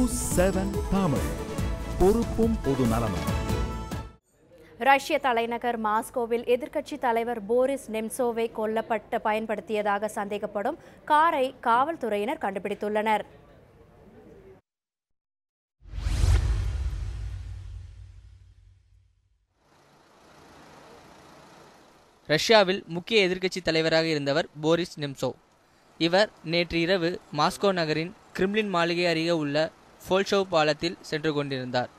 News 7 Tamil, பொறுப்பும் பொது நலமும். ரஷ்ய தலைநகர் மாஸ்கோவில் எதிர்க்கட்சி தலைவர் போரிஸ் நெம்சோவை கொல்லப்பட்டு பயன்படுத்தியதாக சந்தேகப்படும் காரை காவல்துறையினர் கண்டுபிடித்துள்ளனர். ரஷ்யாவில் முக்கிய எதிர்க்கட்சி தலைவராக இருந்தவர் போரிஸ் நெம்சோவ். இவர் நேற்று இரவு மாஸ்கோ நகரின் கிரெம்ளின் மாளிகை அருகே உள்ள ஃபோல்ஷோவ் பாலத்தில் சென்று கொண்டிருந்தார்.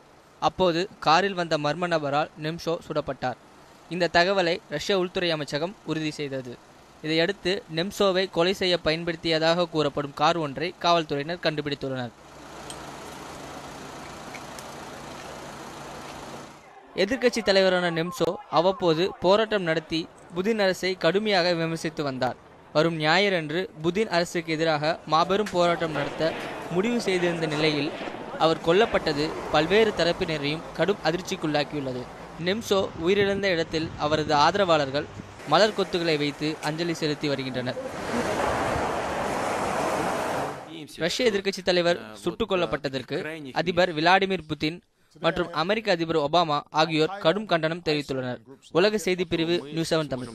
அப்போது காரில் வந்த மர்ம நபரால் நெம்சோவ் சுடப்பட்டார். இந்த தகவலை ரஷ்ய உள்துறை அமைச்சகம் உறுதி செய்தது. இதையடுத்து நெம்சோவை கொலை செய்ய பயன்படுத்தியதாக கூறப்படும் கார் ஒன்றை காவல்துறையினர் கண்டுபிடித்துள்ளனர். எதிர்க்கட்சி தலைவரான நெம்சோவ் அவ்வப்போது போராட்டம் நடத்தி புதின் அரசை கடுமையாக விமர்சித்து வந்தார். வரும் ஞாயிறன்று புதின் அரசுக்கு எதிராக மாபெரும் போராட்டம் நடத்த முடிவு செய்திருந்த நிலையில் அவர் கொல்லப்பட்டது பல்வேறு தரப்பினரையும் கடும் அதிர்ச்சிக்குள்ளாக்கியுள்ளது. நெம்சோவ் உயிரிழந்த இடத்தில் அவரது ஆதரவாளர்கள் மலர் கொத்துக்களை வைத்து அஞ்சலி செலுத்தி வருகின்றனர். ரஷ்ய எதிர்க்கட்சி தலைவர் சுட்டுக் கொல்லப்பட்டதற்கு அதிபர் விளாடிமிர் புதின் மற்றும் அமெரிக்க அதிபர் ஒபாமா ஆகியோர் கடும் கண்டனம் தெரிவித்துள்ளனர். உலக செய்தி பிரிவு நியூஸ் 7 தமிழ்.